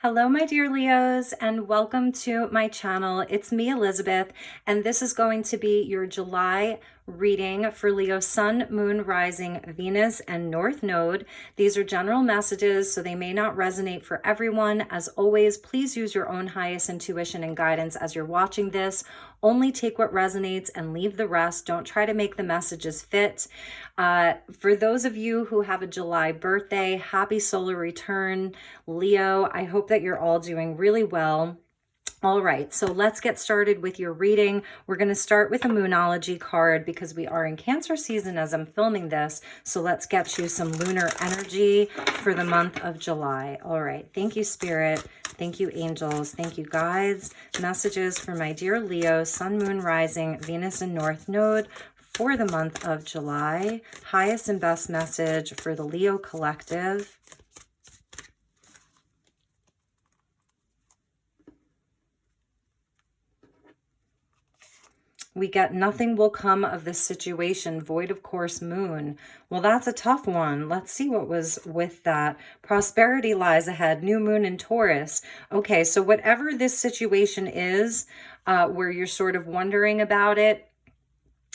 Hello, my dear Leos, and welcome to my channel. It's me, Elizabeth, and this is going to be your July reading for Leo Sun, Moon, Rising, Venus, and North Node. These are general messages, so they may not resonate for everyone. As always, please use your own highest intuition and guidance as you're watching this. Only take what resonates and leave the rest. Don't try to make the messages fit. For those of you who have a July birthday, happy solar return, Leo. I hope that you're all doing really well. All right, so let's get started with your reading. We're going to start with a Moonology card because we are in Cancer season as I'm filming this. So let's get you some lunar energy for the month of July. All right, thank you, Spirit. Thank you, angels. Thank you, guides. Messages for my dear Leo, Sun, Moon, Rising, Venus, and North Node for the month of July. Highest and best message for the Leo collective. We get nothing will come of this situation, void of course, moon. Well, that's a tough one. Let's see what was with that. Prosperity lies ahead, new moon in Taurus. Okay, so whatever this situation is, where you're sort of wondering about it,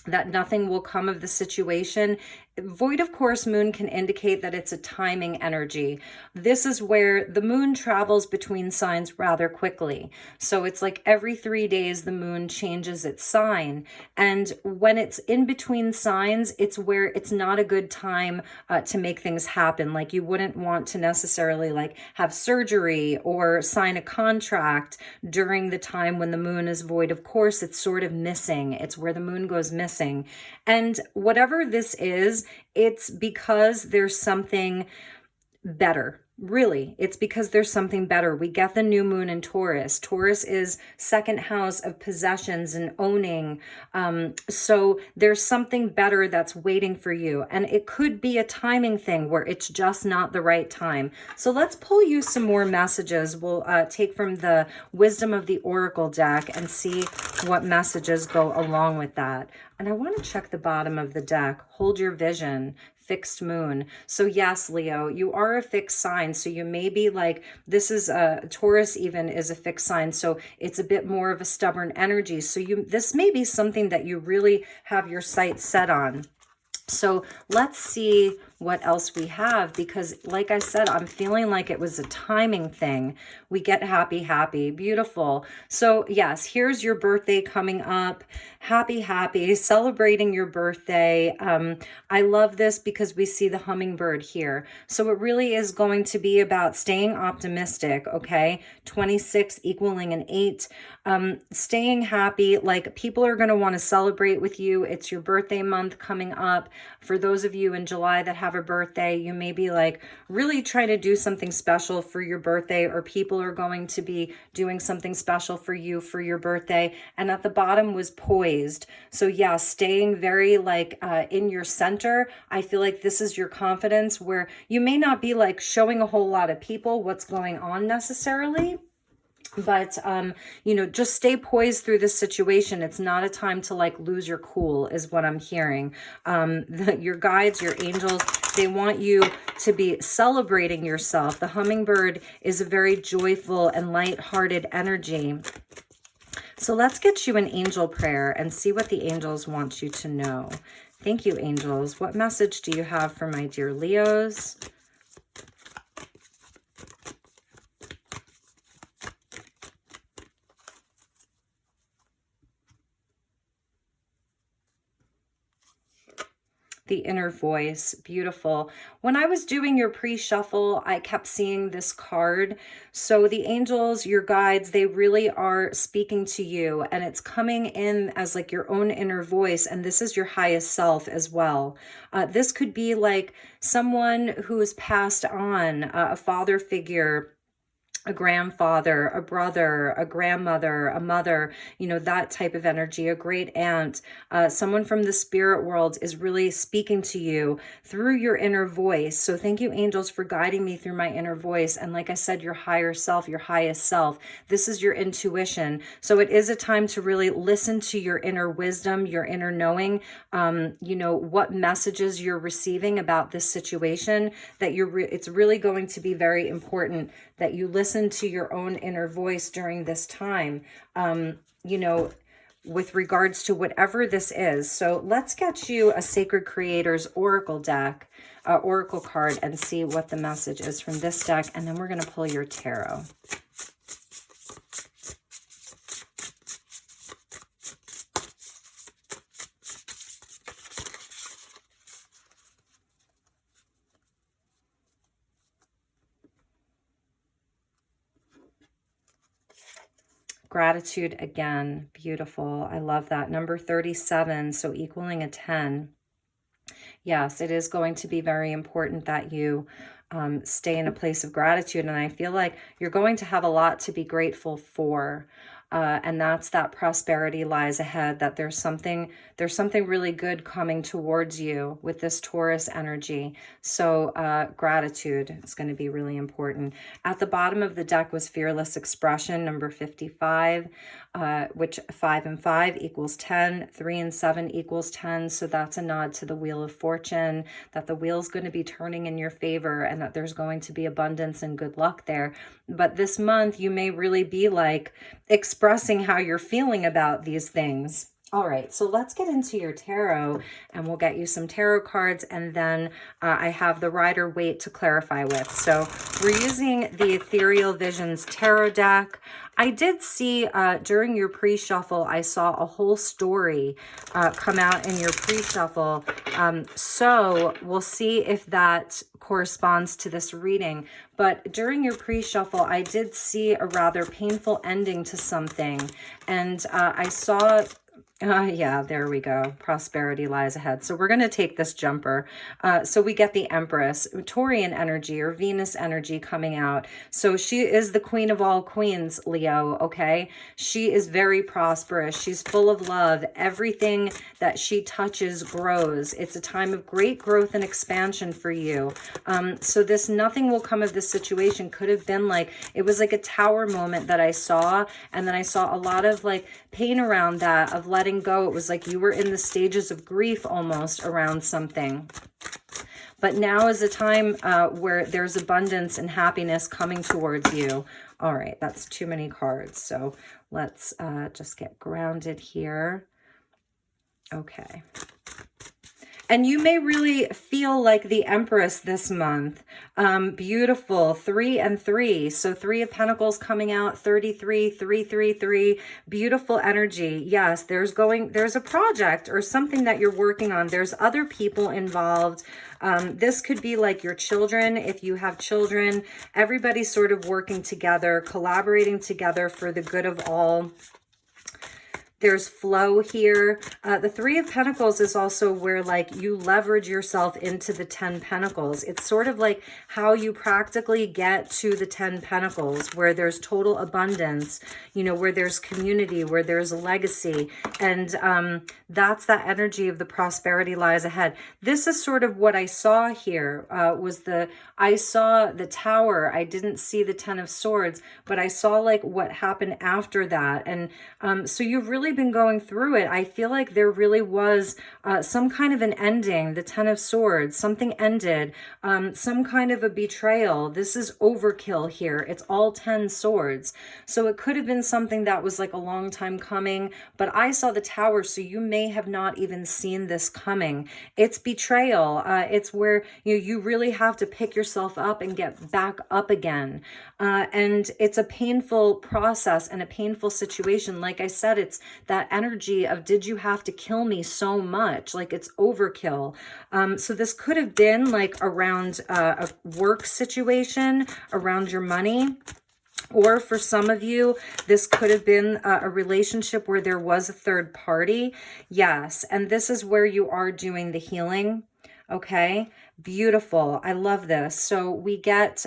that nothing will come of the situation. Void of course moon can indicate that it's a timing energy. This is where the moon travels between signs rather quickly. So it's like every 3 days the moon changes its sign. And when it's in between signs, it's where it's not a good time to make things happen. Like you wouldn't want to necessarily like have surgery or sign a contract during the time when the moon is void of course. It's sort of missing. It's where the moon goes missing. And whatever this is, it's because there's something better. Really, it's because there's something better. We get the new moon in Taurus. Taurus is second house of possessions and owning. So there's something better that's waiting for you. And it could be a timing thing where it's just not the right time. So let's pull you some more messages. We'll take from the Wisdom of the Oracle deck and see what messages go along with that. And I want to check the bottom of the deck. Hold your vision. Fixed moon. So yes, Leo, you are a fixed sign. So you may be like, this is a Taurus even is a fixed sign. So it's a bit more of a stubborn energy. So this may be something that you really have your sights set on. So let's see what else we have, because like I said, I'm feeling like it was a timing thing. We get happy, happy, beautiful. So yes, here's your birthday coming up. Happy, happy, celebrating your birthday. I love this because we see the hummingbird here. So it really is going to be about staying optimistic, okay? 26 equaling an 8. Staying happy, like people are going to want to celebrate with you. It's your birthday month coming up. For those of you in July that have a birthday, you may be like really trying to do something special for your birthday, or people are going to be doing something special for you for your birthday. And at the bottom was poised. So yeah, staying very like in your center. I feel like this is your confidence, where you may not be like showing a whole lot of people what's going on necessarily. But, you know, just stay poised through this situation. It's not a time to like lose your cool is what I'm hearing. Your guides, your angels, they want you to be celebrating yourself. The hummingbird is a very joyful and light-hearted energy. So let's get you an angel prayer and see what the angels want you to know. Thank you, angels. What message do you have for my dear Leos? The inner voice, beautiful. When I was doing your pre-shuffle, I kept seeing this card. So the angels, your guides, they really are speaking to you, and it's coming in as like your own inner voice, and this is your highest self as well. This could be like someone who has passed on, a father figure, a grandfather, a brother, a grandmother, a mother, you know, that type of energy, a great aunt, someone from the spirit world is really speaking to you through your inner voice. So thank you, angels, for guiding me through my inner voice. And like I said, your higher self, your highest self, this is your intuition. So it is a time to really listen to your inner wisdom, your inner knowing, you know, what messages you're receiving about this situation, that it's really going to be very important that you listen listen to your own inner voice during this time, you know, with regards to whatever this is. So let's get you a Sacred Creators Oracle deck, Oracle card, and see what the message is from this deck. And then we're going to pull your tarot. Gratitude again. Beautiful. I love that. Number 37, so equaling a 10. Yes, it is going to be very important that you stay in a place of gratitude. And I feel like you're going to have a lot to be grateful for. And that's that prosperity lies ahead, that there's something really good coming towards you with this Taurus energy. So gratitude is going to be really important. At the bottom of the deck was Fearless Expression, number 55, which 5 and 5 equals 10, 3 and 7 equals 10. So that's a nod to the Wheel of Fortune, that the wheel's going to be turning in your favor and that there's going to be abundance and good luck there. But this month you may really be like expressing how you're feeling about these things. All right, so let's get into your tarot and we'll get you some tarot cards, and then I have the Rider-Waite to clarify with. So we're using the Ethereal Visions Tarot deck. I did see during your pre-shuffle, I saw a whole story come out in your pre-shuffle. So we'll see if that corresponds to this reading. But during your pre-shuffle, I did see a rather painful ending to something. And I saw... yeah, there we go. Prosperity lies ahead. So we're going to take this jumper. So we get the Empress, Taurian energy or Venus energy coming out. So she is the queen of all queens, Leo, okay? She is very prosperous. She's full of love. Everything that she touches grows. It's a time of great growth and expansion for you. So this nothing will come of this situation could have been like, it was like a tower moment that I saw. And then I saw a lot of like pain around that, of letting go. It was like you were in the stages of grief almost around something. But now is a time where there's abundance and happiness coming towards you. All right, that's too many cards. So let's just get grounded here. Okay. And you may really feel like the Empress this month. Beautiful. 3 and 3. So 3 of Pentacles coming out. 33, 333. Beautiful energy. Yes, there's a project or something that you're working on. There's other people involved. This could be like your children. If you have children, everybody's sort of working together, collaborating together for the good of all. There's flow here. The 3 of Pentacles is also where like you leverage yourself into the 10 Pentacles. It's sort of like how you practically get to the 10 Pentacles, where there's total abundance, you know, where there's community, where there's a legacy. And that's that energy of the prosperity lies ahead. This is sort of what I saw here, I saw the Tower. I didn't see the 10 of Swords, but I saw like what happened after that. And so you've really been going through it. I feel like there really was some kind of an ending, the 10 of Swords, something ended, some kind of a betrayal. This is overkill here. It's all 10 swords. So it could have been something that was like a long time coming, but I saw the Tower, so you may have not even seen this coming. It's betrayal. It's where you really have to pick yourself up and get back up again. And it's a painful process and a painful situation. Like I said, it's that energy of, did you have to kill me so much? Like it's overkill. So this could have been like around a work situation, around your money. Or for some of you, this could have been a relationship where there was a third party. Yes, and this is where you are doing the healing. Okay, beautiful. I love this. So we get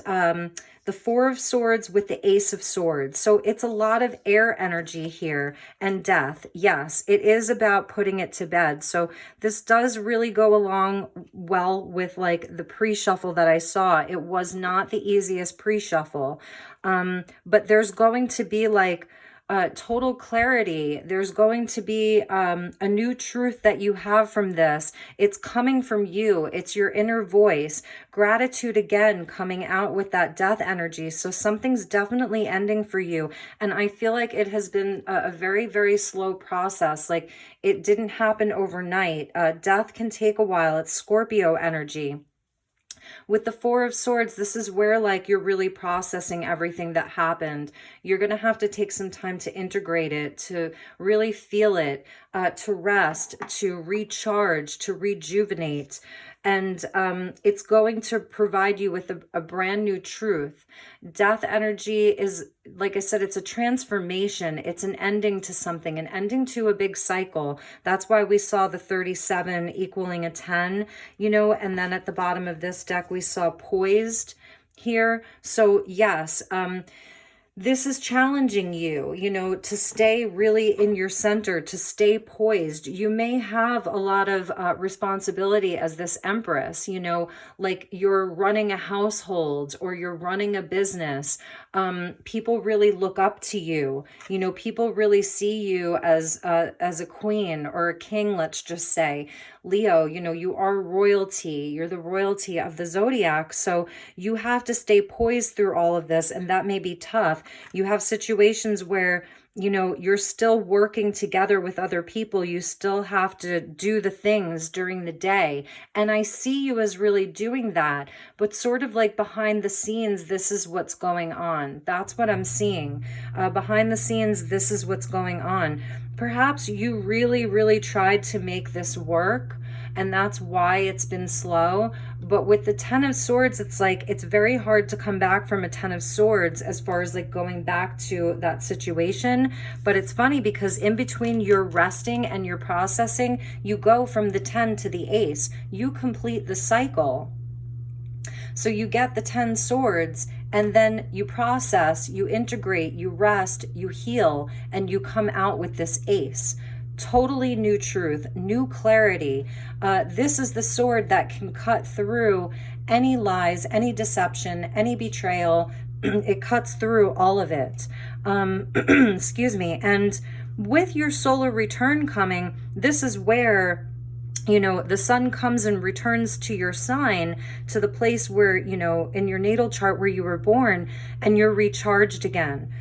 the 4 of Swords with the Ace of Swords. So it's a lot of air energy here and death. Yes, it is about putting it to bed. So this does really go along well with like the pre-shuffle that I saw. It was not the easiest pre-shuffle. But there's going to be like total clarity. There's going to be a new truth that you have from this. It's coming from you. It's your inner voice. Gratitude again coming out with that death energy. So something's definitely ending for you. And I feel like it has been a very, very slow process. Like it didn't happen overnight. Death can take a while. It's Scorpio energy. With the Four of Swords, this is where like you're really processing everything that happened. You're going to have to take some time to integrate it, to really feel it, to rest, to recharge, to rejuvenate. And it's going to provide you with a brand new truth. Death energy is, like I said, it's a transformation. It's an ending to something, an ending to a big cycle. That's why we saw the 37 equaling a 10, you know, and then at the bottom of this deck, we saw poised here. So yes, this is challenging you, you know, to stay really in your center, to stay poised. You may have a lot of responsibility as this Empress, you know, like you're running a household or you're running a business. People really look up to you. You know, people really see you as a queen or a king, let's just say. Leo, you know, you are royalty. You're the royalty of the zodiac. So you have to stay poised through all of this, and that may be tough. You have situations where, you know, you're still working together with other people. You still have to do the things during the day. And I see you as really doing that, but sort of like behind the scenes, this is what's going on. That's what I'm seeing. Behind the scenes, this is what's going on. Perhaps you really, really tried to make this work, and that's why it's been slow. But with the 10 of Swords, it's like, it's very hard to come back from a 10 of Swords as far as like going back to that situation. But it's funny because in between your resting and your processing, you go from the 10 to the Ace. You complete the cycle. So you get the 10 swords, and then you process, you integrate, you rest, you heal, and you come out with this Ace. Totally new truth, new clarity. This is the sword that can cut through any lies, any deception, any betrayal. It cuts through all of it. Excuse me. And with your solar return coming, this is where, you know, the sun comes and returns to your sign, to the place where, you know, in your natal chart where you were born, and you're recharged again.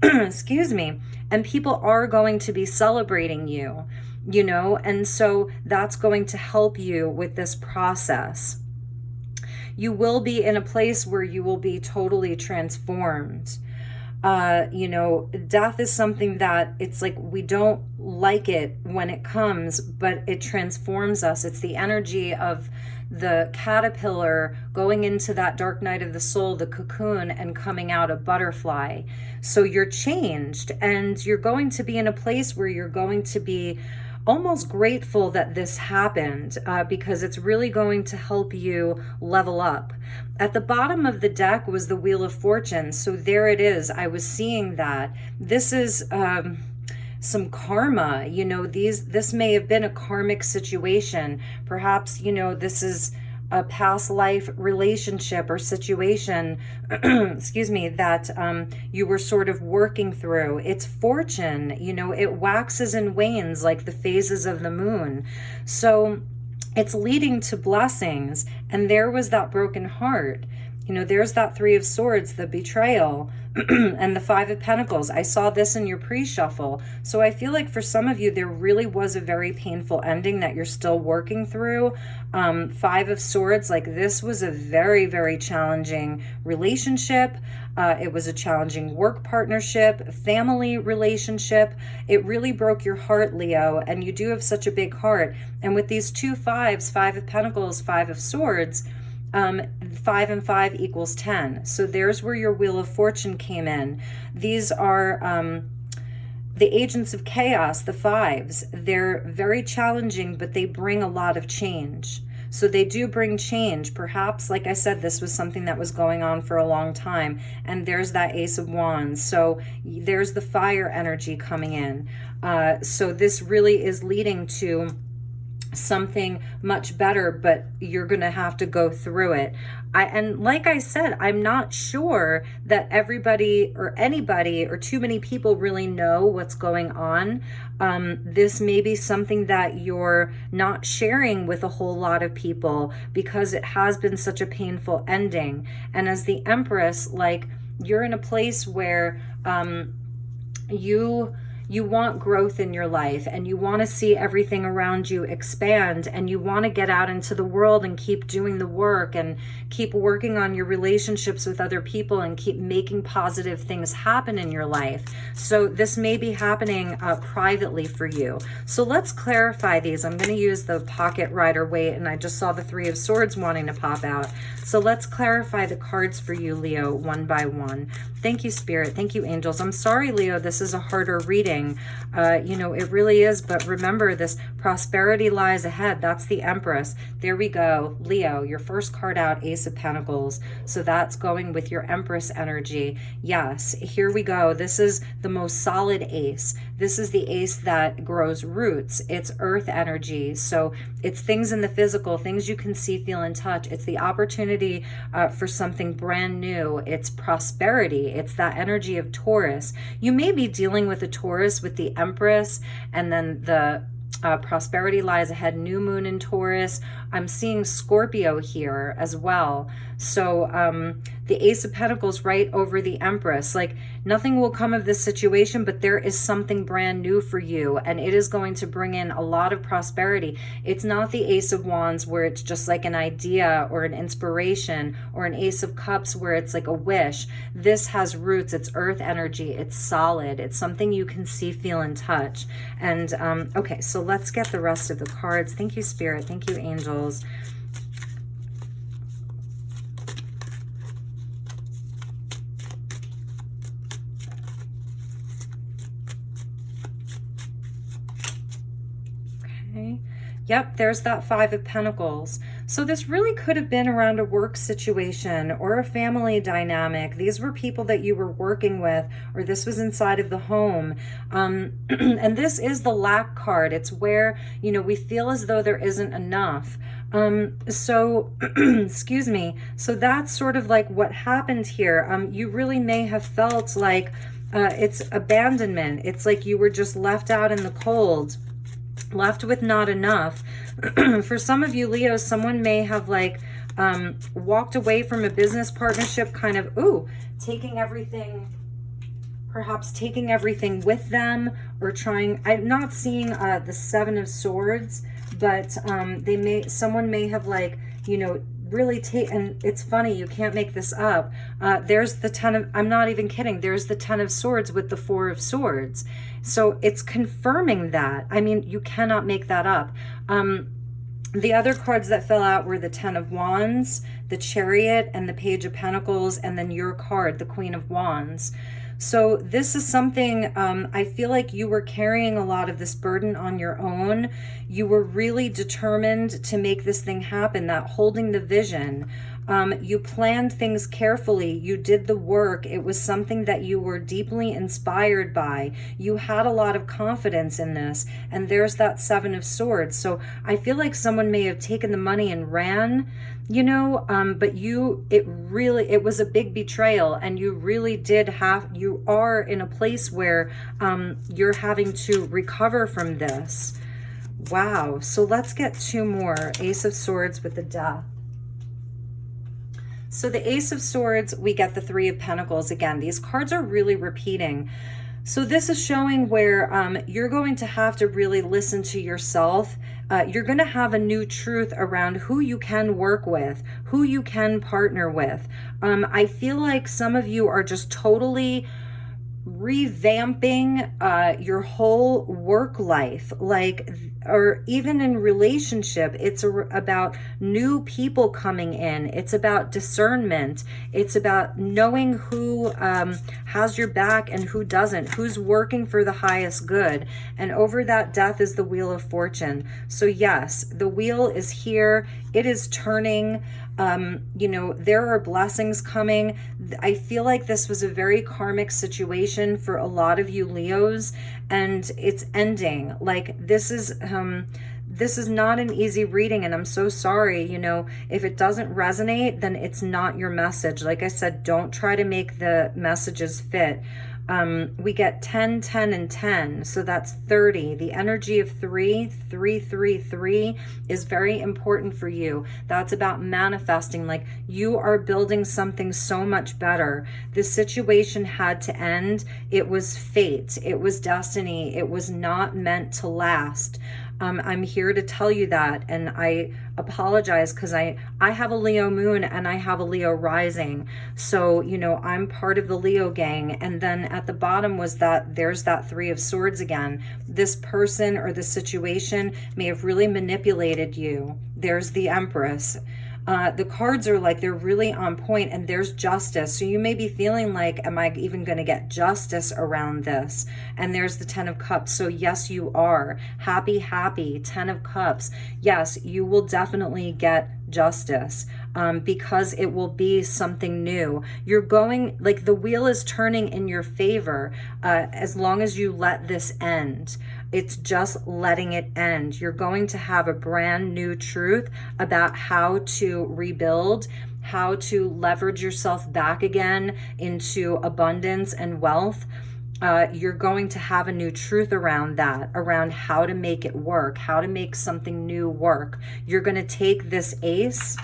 Excuse me. And people are going to be celebrating you, you know, and so that's going to help you with this process. You will be in a place where you will be totally transformed. You know, death is something that it's like we don't like it when it comes, but it transforms us. It's the energy of the caterpillar going into that dark night of the soul, the cocoon, and coming out a butterfly. So you're changed, and you're going to be in a place where you're going to be almost grateful that this happened, because it's really going to help you level up. At the bottom of the deck was the Wheel of Fortune. So there it is. I was seeing that. This is some karma, you know, this may have been a karmic situation. Perhaps, you know, this is a past life relationship or situation, excuse me, that you were sort of working through. It's fortune, you know, it waxes and wanes like the phases of the moon. So it's leading to blessings. And there was that broken heart. You know, there's that Three of Swords, the betrayal, and the Five of Pentacles. I saw this in your pre-shuffle. So I feel like for some of you, there really was a very painful ending that you're still working through. Five of Swords, like this was a very, very challenging relationship. It was a challenging work partnership, family relationship. It really broke your heart, Leo, and you do have such a big heart. And with these two fives, Five of Pentacles, Five of Swords, 5 and 5 equals 10. So there's where your Wheel of Fortune came in. These are the agents of chaos, the fives. They're very challenging, but they bring a lot of change. So they do bring change. Perhaps, like I said, this was something that was going on for a long time. And there's that Ace of Wands. So there's the fire energy coming in. So this really is leading to something much better, but you're going to have to go through it. And like I said, I'm not sure that everybody or anybody or too many people really know what's going on. This may be something that you're not sharing with a whole lot of people because it has been such a painful ending. And as the Empress, like, you're in a place where you want growth in your life, and you want to see everything around you expand, and you want to get out into the world and keep doing the work and keep working on your relationships with other people and keep making positive things happen in your life. So this may be happening privately for you. So let's clarify these. I'm going to use the pocket Rider-Waite, and I just saw the Three of Swords wanting to pop out. So let's clarify the cards for you, Leo, one by one. Thank you, Spirit. Thank you, angels. I'm sorry, Leo, this is a harder reading. You know, it really is. But remember, this prosperity lies ahead. That's the Empress. There we go. Leo, your first card out, Ace of Pentacles. So that's going with your Empress energy. Yes, here we go. This is the most solid ace. This is the ace that grows roots. It's earth energy. So it's things in the physical, things you can see, feel, and touch. It's the opportunity for something brand new. It's prosperity. It's that energy of Taurus. You may be dealing with a Taurus with the Empress, and then the prosperity lies ahead, new moon in Taurus. I'm seeing Scorpio here as well. So the Ace of Pentacles right over the Empress. Like, nothing will come of this situation, but there is something brand new for you, and it is going to bring in a lot of prosperity. It's not the Ace of Wands where it's just like an idea or an inspiration, or an Ace of Cups where it's like a wish. This has roots. It's earth energy. It's solid. It's something you can see, feel, and touch. And okay, so let's get the rest of the cards. Thank you, Spirit. Thank you, angels. Yep, there's that Five of Pentacles. So this really could have been around a work situation or a family dynamic. These were people that you were working with, or this was inside of the home. And this is the lack card. It's where, you know, we feel as though there isn't enough. So, excuse me. So that's sort of like what happened here. You really may have felt like it's abandonment. It's like you were just left out in the cold, left with not enough. For some of you, Leo, someone may have like walked away from a business partnership, kind of, taking everything, perhaps taking everything with them, or trying, I'm not seeing the Seven of Swords, but someone may have, like, you know, really and it's funny, you can't make this up. There's the Ten of, I'm not even kidding, there's the Ten of Swords with the Four of Swords. So it's confirming that. I mean, you cannot make that up. The other cards that fell out were the Ten of Wands, the Chariot, and the Page of Pentacles, and then your card, the Queen of Wands. So this is something, I feel like you were carrying a lot of this burden on your own. You were really determined to make this thing happen, that holding the vision. You planned things carefully. You did the work. It was something that you were deeply inspired by. You had a lot of confidence in this. And there's that Seven of Swords. So I feel like someone may have taken the money and ran, you know, but it was a big betrayal, and you really you are in a place where you're having to recover from this. Wow. So let's get two more. Ace of Swords with the Death. So the Ace of Swords, we get the Three of Pentacles. Again, these cards are really repeating. So this is showing where you're going to have to really listen to yourself. You're going to have a new truth around who you can work with, who you can partner with. I feel like some of you are just totally revamping your whole work life, like, or even in relationship. It's about new people coming in. It's about discernment. It's about knowing who has your back and who doesn't, who's working for the highest good. And over that Death is the Wheel of Fortune. So yes, the wheel is here. It is turning. You know, there are blessings coming. I feel like this was a very karmic situation for a lot of you Leos, and it's ending. Like, this is this is not an easy reading, and I'm so sorry. You know, if it doesn't resonate, then it's not your message. Like I said, don't try to make the messages fit. We get 10, 10, and 10, so that's 30. The energy of 3, 3, 3, 3 is very important for you. That's about manifesting, like you are building something so much better. This situation had to end. It was fate. It was destiny. It was not meant to last. I'm here to tell you that, and I apologize because I have a Leo moon and I have a Leo rising. So, you know, I'm part of the Leo gang. And then at the bottom was that there's that 3 of Swords again. This person or the situation may have really manipulated you. There's the Empress. The cards are like, they're really on point, and there's justice. So you may be feeling like, am I even going to get justice around this? And there's the 10 of Cups. So yes, you are. Happy, happy. 10 of Cups. Yes, you will definitely get justice, because it will be something new. You're going, like the wheel is turning in your favor, as long as you let this end. It's just letting it end. You're going to have a brand new truth about how to rebuild, how to leverage yourself back again into abundance and wealth. You're going to have a new truth around that, around how to make it work, how to make something new work. You're going to take this ace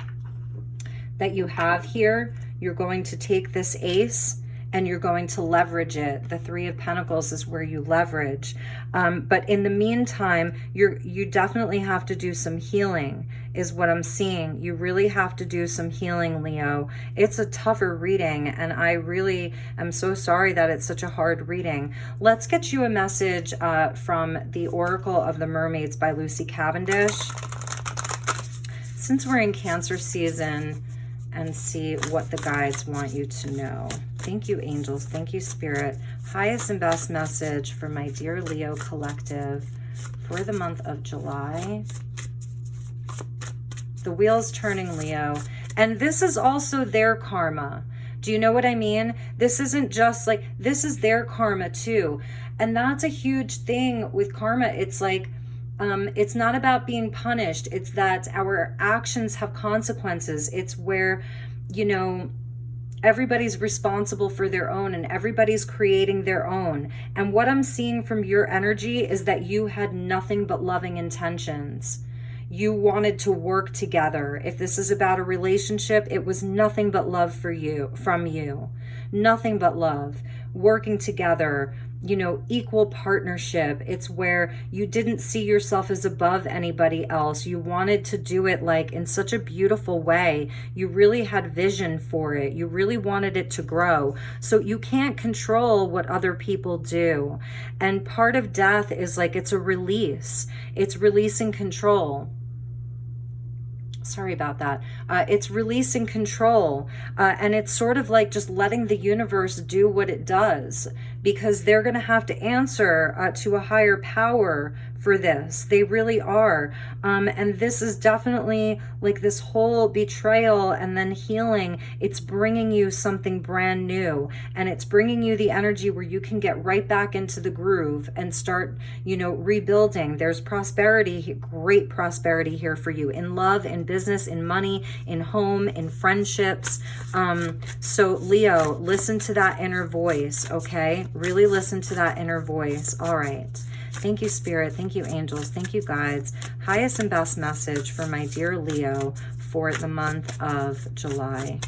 that you have here, you're going to take this ace and you're going to leverage it. The 3 of Pentacles is where you leverage. But in the meantime, you definitely have to do some healing, is what I'm seeing. You really have to do some healing, Leo. It's a tougher reading, and I really am so sorry that it's such a hard reading. Let's get you a message from the Oracle of the Mermaids by Lucy Cavendish. Since we're in Cancer season, and see what the guides want you to know. Thank you, angels. Thank you, Spirit. Highest and best message for my dear Leo collective for the month of July. The wheel's turning, Leo. And this is also their karma. Do you know what I mean? This isn't just like, this is their karma too. And that's a huge thing with karma. It's like, it's not about being punished. It's that our actions have consequences. It's where, you know, everybody's responsible for their own, and everybody's creating their own. And what I'm seeing from your energy is that you had nothing but loving intentions. You wanted to work together. If this is about a relationship, it was nothing but love for you, from you. Nothing but love. Working together, you know, equal partnership. It's where you didn't see yourself as above anybody else. You wanted to do it like in such a beautiful way. You really had vision for it. You really wanted it to grow. So you can't control what other people do. And part of death is like, it's a release. It's releasing control. Sorry about that. It's releasing control. And it's sort of like just letting the universe do what it does, because they're going to have to answer to a higher power for this. They really are. And this is definitely like this whole betrayal and then healing. It's bringing you something brand new, and it's bringing you the energy where you can get right back into the groove and start, you know, rebuilding. There's prosperity, great prosperity here for you in love, in business, in money, in home, in friendships. So Leo, listen to that inner voice, okay? Really listen to that inner voice. All right. Thank you, Spirit. Thank you, angels. Thank you, guides. Highest and best message for my dear Leo for the month of July.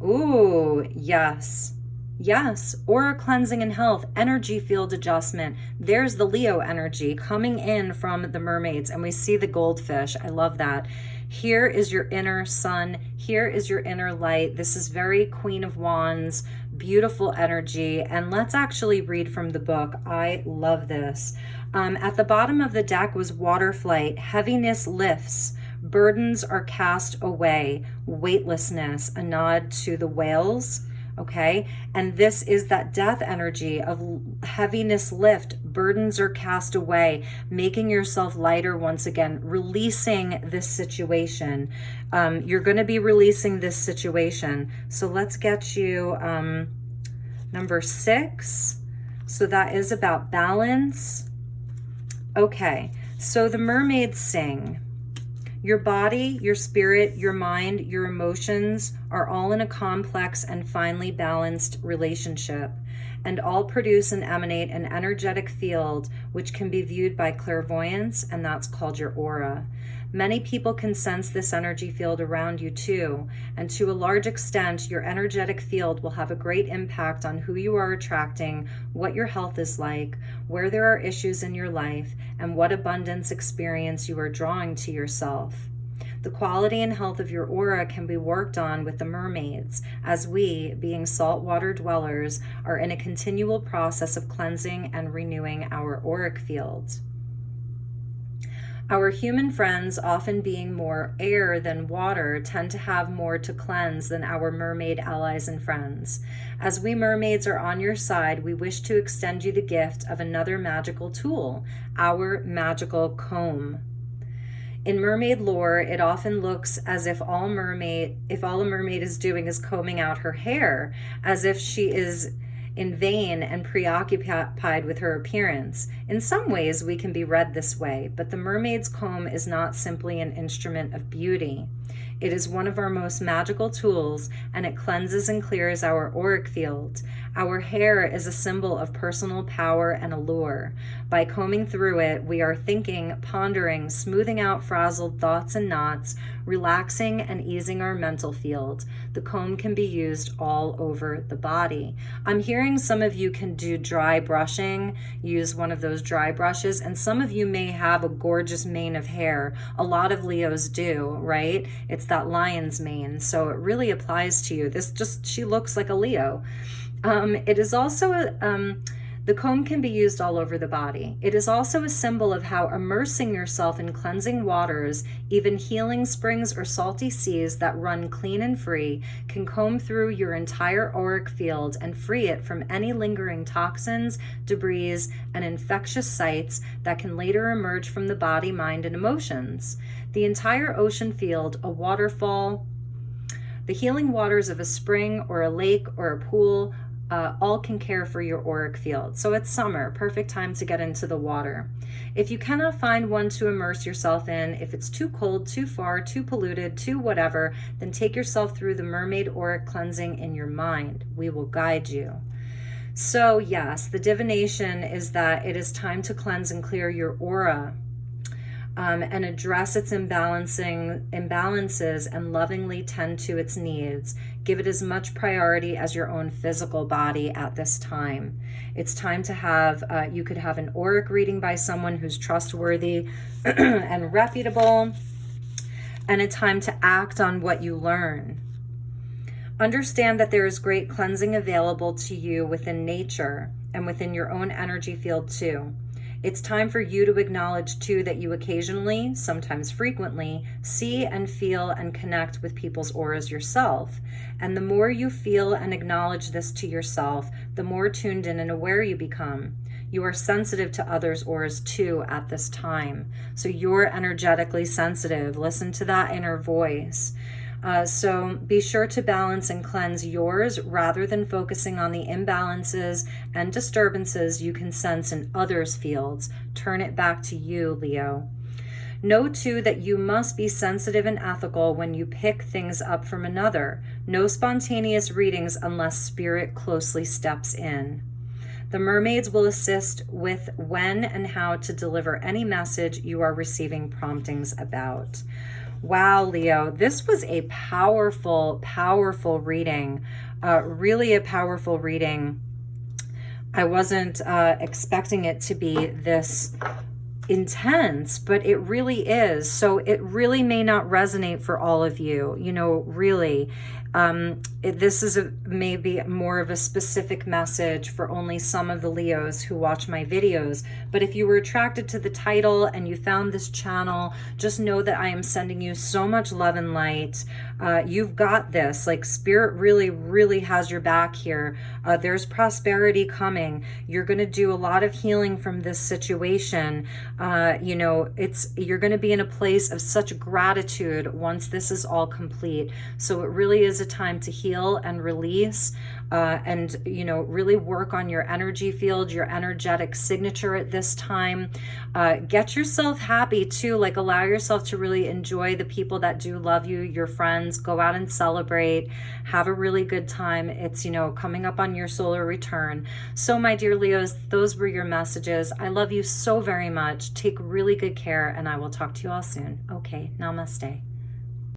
Ooh, yes. Yes, aura cleansing and health, energy field adjustment. There's the Leo energy coming in from the mermaids, and we see the goldfish. I love that. Here is your inner sun. Here is your inner light. This is very Queen of Wands, beautiful energy. And let's actually read from the book. I love this. At the bottom of the deck was water flight. Heaviness lifts. Burdens are cast away. Weightlessness, a nod to the whales. Okay, and this is that death energy of heaviness lift, burdens are cast away, making yourself lighter once again, releasing this situation. You're going to be releasing this situation. So let's get you number 6. So that is about balance. Okay, so the mermaids sing. Your body, your spirit, your mind, your emotions are all in a complex and finely balanced relationship, and all produce and emanate an energetic field which can be viewed by clairvoyance, and that's called your aura. Many people can sense this energy field around you too, and to a large extent, your energetic field will have a great impact on who you are attracting, what your health is like, where there are issues in your life, and what abundance experience you are drawing to yourself. The quality and health of your aura can be worked on with the mermaids, as we, being saltwater dwellers, are in a continual process of cleansing and renewing our auric fields. Our human friends, often being more air than water, tend to have more to cleanse than our mermaid allies and friends. As we mermaids are on your side, we wish to extend you the gift of another magical tool, our magical comb. In mermaid lore, it often looks as if all a mermaid is doing is combing out her hair, as if she is in vain and preoccupied with her appearance. In some ways, we can be read this way, but the mermaid's comb is not simply an instrument of beauty. It is one of our most magical tools, and it cleanses and clears our auric field. Our hair is a symbol of personal power and allure. By combing through it, we are thinking, pondering, smoothing out frazzled thoughts and knots, relaxing and easing our mental field. The comb can be used all over the body. I'm hearing some of you can do dry brushing, use one of those dry brushes, and some of you may have a gorgeous mane of hair. A lot of Leos do, right? It's that lion's mane, so it really applies to you. She looks like a Leo. It is also the comb can be used all over the body. It is also a symbol of how immersing yourself in cleansing waters, even healing springs or salty seas that run clean and free, can comb through your entire auric field and free it from any lingering toxins, debris, and infectious sites that can later emerge from the body, mind, and emotions. The entire ocean field, a waterfall, the healing waters of a spring or a lake or a pool, all can care for your auric field. So it's summer, perfect time to get into the water. If you cannot find one to immerse yourself in, if it's too cold, too far, too polluted, too whatever, then take yourself through the mermaid auric cleansing in your mind. We will guide you. So yes, the divination is that it is time to cleanse and clear your aura. And address its imbalances and lovingly tend to its needs. Give it as much priority as your own physical body at this time. It's time to have, you could have an auric reading by someone who's trustworthy and reputable, and a time to act on what you learn. Understand that there is great cleansing available to you within nature and within your own energy field too. It's time for you to acknowledge, too, that you occasionally, sometimes frequently, see and feel and connect with people's auras yourself. And the more you feel and acknowledge this to yourself, the more tuned in and aware you become. You are sensitive to others' auras, too, at this time. So you're energetically sensitive. Listen to that inner voice. So be sure to balance and cleanse yours rather than focusing on the imbalances and disturbances you can sense in others' fields. Turn it back to you, Leo. Know too that you must be sensitive and ethical when you pick things up from another. No spontaneous readings unless spirit closely steps in. The mermaids will assist with when and how to deliver any message you are receiving promptings about. Wow, Leo, this was a powerful, powerful reading. Really a powerful reading. I wasn't expecting it to be this intense, but it really is. So it really may not resonate for all of you, really. This is maybe more of a specific message for only some of the Leos who watch my videos. But if you were attracted to the title and you found this channel, just know that I am sending you so much love and light. You've got this. Like, Spirit really, really has your back here. There's prosperity coming. You're going to do a lot of healing from this situation. You know, you're going to be in a place of such gratitude once this is all complete. So it really is a time to heal and release, and, you know, really work on your energy field, your energetic signature at this time. Get yourself happy too. Like, allow yourself to really enjoy the people that do love you, your friends. Go out and celebrate. Have a really good time. It's, you know, coming up on your solar return. So, my dear Leos, those were your messages. I love you so very much. Take really good care, and I will talk to you all soon. Okay, namaste.